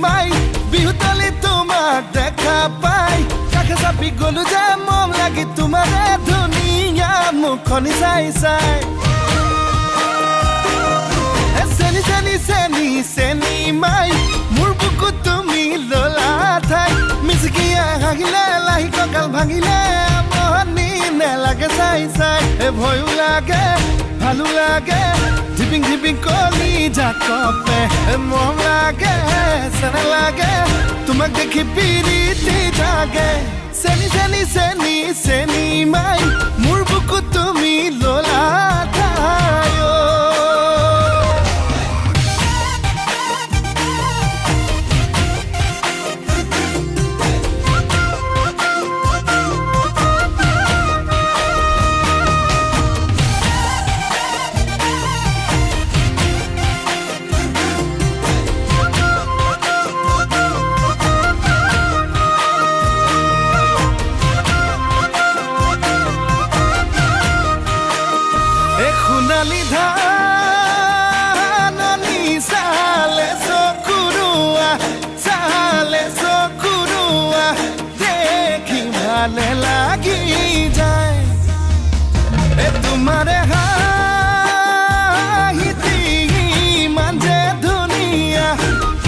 মাই বিহু তলি তোমাক দেখা পাই কাষে চাপি গলো যে মন লাগি তোমাৰে ধুনীয়া মুখনি চাই চাই চেনি চেনি চেনি চেনি মাই মোৰ বুকুত তুমি ললা ঠাই মিচিকিয়া হাগিলে লাহি কঁকাল ভাঙিলে মনি নেলাগে চাই চাই ভয়ো লাগে ভালো লাগে ধিপিং ধিপিং কলি জাকপে মৰম লাগে চেনে লাগে তোমাক দেখি পিৰিতি জাগে চেনি চেনি চেনি চেনি মাই মোৰ বুকুত তুমি ললা ঠাই লাগি যায় তোমাৰে হাঁহিতি ইমান যে ধুনীয়া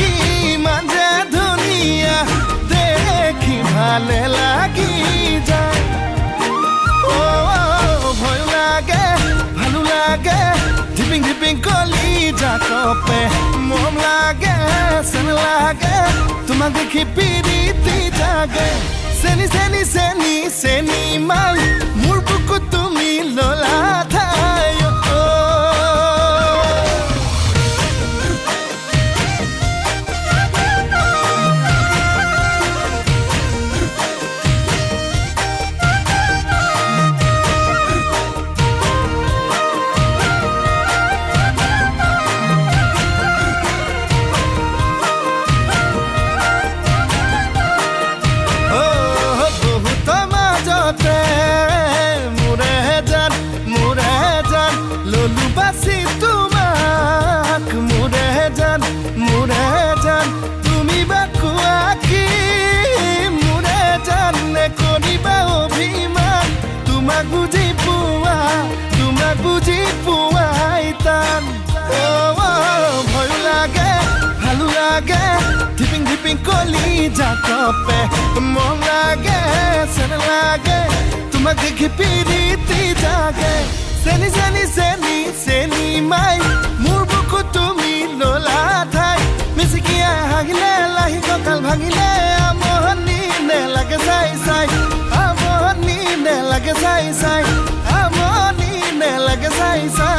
ইমান যে ধুনীয়া দেখি ভালে লাগি যায় ভয় লাগে ভালো লাগে ধিপিং ধিপিং কলি জাকপে মৰম লাগে চেন লাগে তোমাক দেখি পিৰিতি জাগে চেনি চেনি চেনি চেনি মাই মোৰ বুকুত তুমি ললা ঠাই তুমি বাকুয়া কি মুরে জানে করিবা অভিমান তোমাক বুঝি পুয়াই টান ভয় লাগে ভালো লাগে ধিপিং ধিপিং কলি জাকপে মন লাগে চেন লাগে তোমাক দেখি পিৰিতি জাগে চেনি চেনি চেনি চেনি মাই মোৰ বুকুত তুমি ললা ঠাই মিচিকিয়া হাগিলে লাহি কঁকাল ভাঙিলে আমনি নেলাগে চাই চাই আমনি নেলাগে চাই চাই আমনি নেলাগে চাই চাই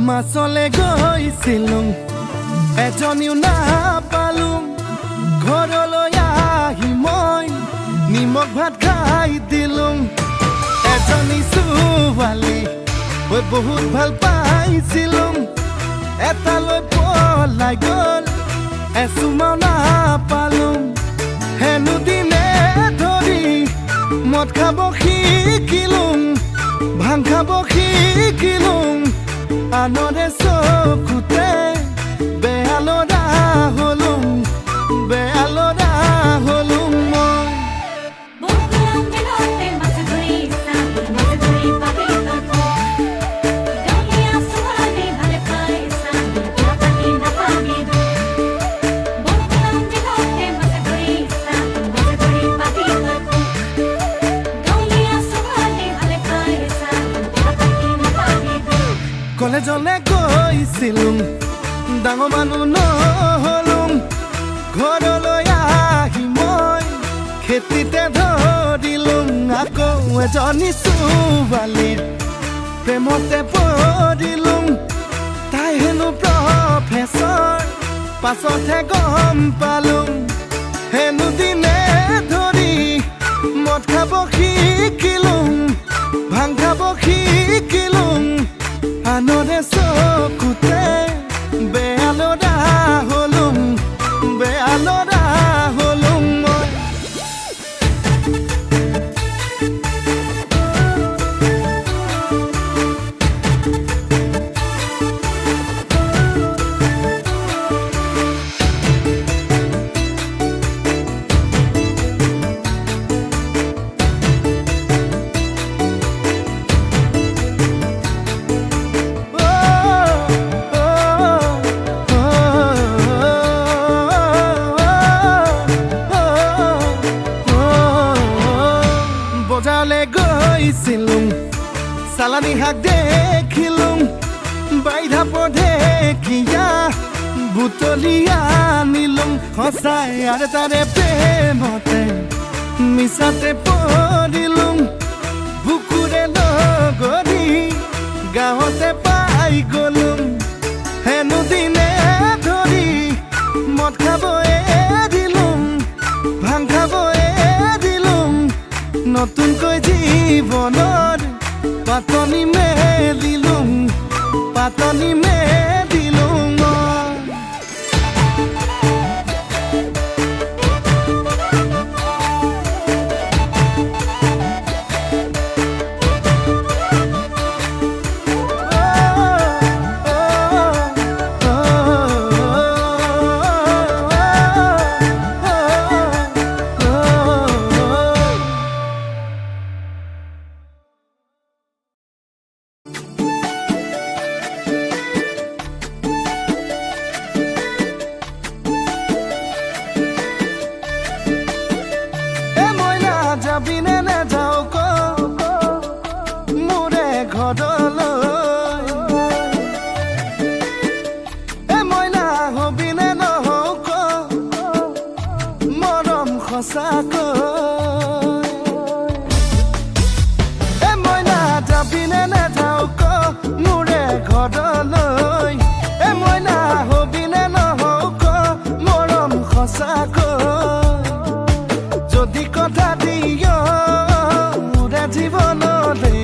মাছলে গৈছিলো এজনীও নাপালো ঘৰলৈ আহি মই নিমখ ভাত খাই দিলো এজনী ছোৱালী বহুত ভাল পাইছিলো এটালৈ পলাই গ'ল এচুমাও নাপালো হেনো দিনে ধৰি মদ খাব শিকিলো ভাং খাব শিকিলো আনৰে চকুতে বেয়া ল'ৰা হলো মই কলেজলে গৈছিলো এজনী ছোৱালীৰ প্ৰেমতে পৰিলোঁ তাই হেনো প্ৰফেচৰ পাছতহে গম পালোঁ হেনো দিনে ধৰি মদ খাব শিকিলোঁ ভাং খাব শিকিলোঁ আনৰে চকুতে বেয়া ল'ৰা হ'লোঁ বেয়া ল'ৰা হ'লোঁ মই চালানি শাক দেখিলোঁ বাইধা পঢেকিয়া বুটলিয়া আনিলোঁ সঁচাই আৰু তাৰে প্ৰেমতে মিছাতে পৰিলোঁ বুকুৰে লগৰি গাঁৱতে পাই গ'লোঁ হেনো দিনে ধৰি মদ খাব এৰিলোঁ ভাং খাব এৰিলোঁ নতুনকৈ জীৱনৰ পাতনি মেলিলোঁ পাতনি মেলিলোঁ যাবিনে নাযাওঁ ক মোৰে ঘৰলৈ মই নাহবিনে নহওঁ ক মৰম সঁচাকৈ মই নাযাবিনে নাযাওঁ ক মোৰে ঘৰলৈ মই নাহবিনে নহওঁ ক মৰম সঁচাকৈ যদি কথা দিয় মোৰে জীৱনলে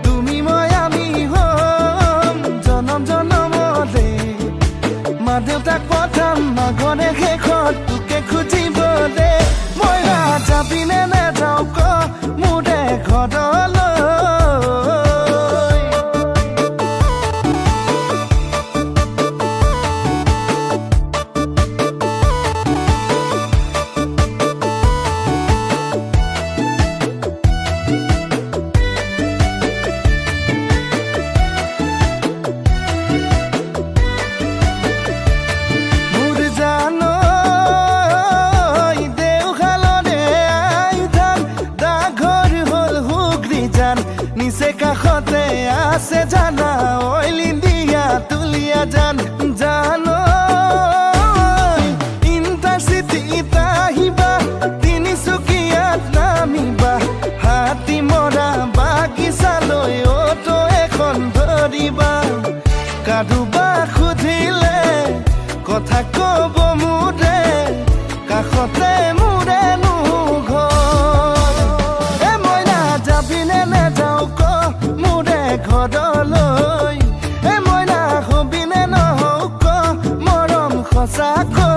তুমি মই আমি হ'ম জনম জনমলে মা দেউতাক পঠাম মাঘৰে শেষত তোকে খুজিবলে মই নাযাবিনে নাযাওঁ ক মোৰে ঘৰলৈ নিচে কাষতে আছে জানা অইলি দিয়া তুলিয়া জান জানো ইণ্টাৰচিটিত আহিবা তিনিচুকীয়াত নামিবা হাতী মৰা বাগিচালৈ অটো এখন ধৰিবা কাৰোবা সুধিলে কথা ক'ব মোৰে কাষতে মোৰেনো ঘৰ মই নাযাবিনে নাযাওঁ ক মোৰে ঘৰলৈ মই নাহবিনে নহওঁ ক মৰম সঁচাকৈ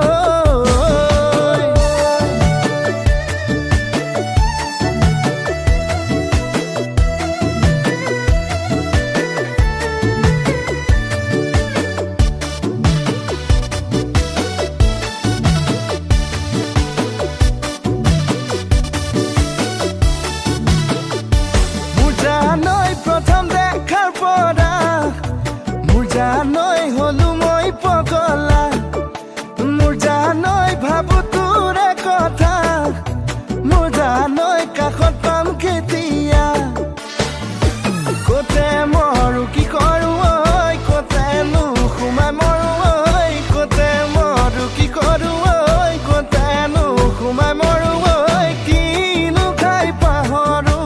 প্ৰথম দেখাৰ পৰা মোৰ জানৈ হলো মই পগলা মোৰ জানৈ ভাবো তোৰে কথা মোৰ জানৈ কাষত পাম কেতিয়া কতে মৰো কি কৰো ঐ কতেনো সোমাই মৰো ঐ কতে মৰো কি কৰো ঐ কতেনো সোমাই মৰো ঐ কিনো খাই পাহৰো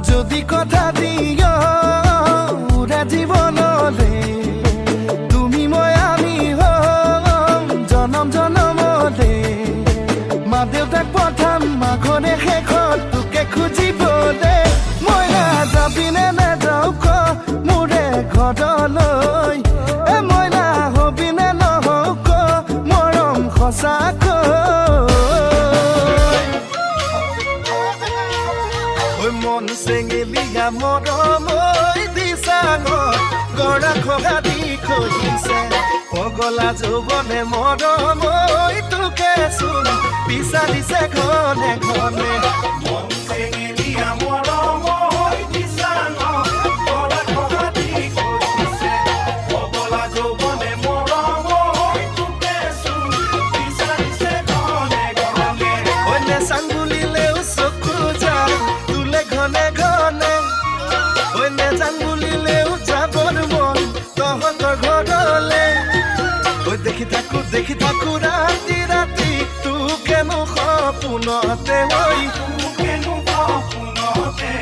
যদি কথা দিয় উৰা জীৱনলে তুমি মই আমি হম জনম জনমলে মা দেউতাক পঠাম মাঘনে শেষত তোকে খুজিবলে মই নাযাবিনে নাযাওঁ ক মোৰে ঘৰলৈ মই নাহবিনে নহওঁ ক মৰম সঁচাকৈ মন চেঙেলীয়া মৰম দিছাঙ গৰা খগা দি খহিছে পগলা যৌৱনে মৰম তোকে চোন বিচাৰিছে ঘনে ঘনে মন চেঙেলীয়া মৰম দিছাঙ গৰা খগা দি খহিছে পগলা যৌৱনে মৰম তোকে চোন বিচাৰিছে ঘনে ঘনে অন্য চাংগুলিলেও চকু যায় তোলে ঘনে ঘনে অন্য চাংগুলিলেও যাবৰ মন তহঁতৰ ঘৰলে দেখি থাকো ৰাতি ৰাতি তোকেনো সপোনতে তোকেনো সপোনতে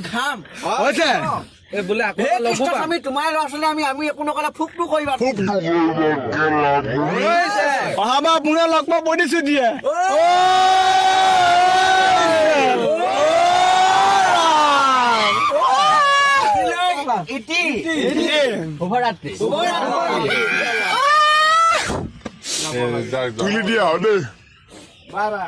ঘাম বোলে আমি তোমাৰ ল'ৰা ছোৱালী আমি একো নকলে ফুকটো কৰিবা অহাবাৰ মোৰে লগ মই বৈ দিছো দিয়ে তুলি দিয়া দেই বাই বাই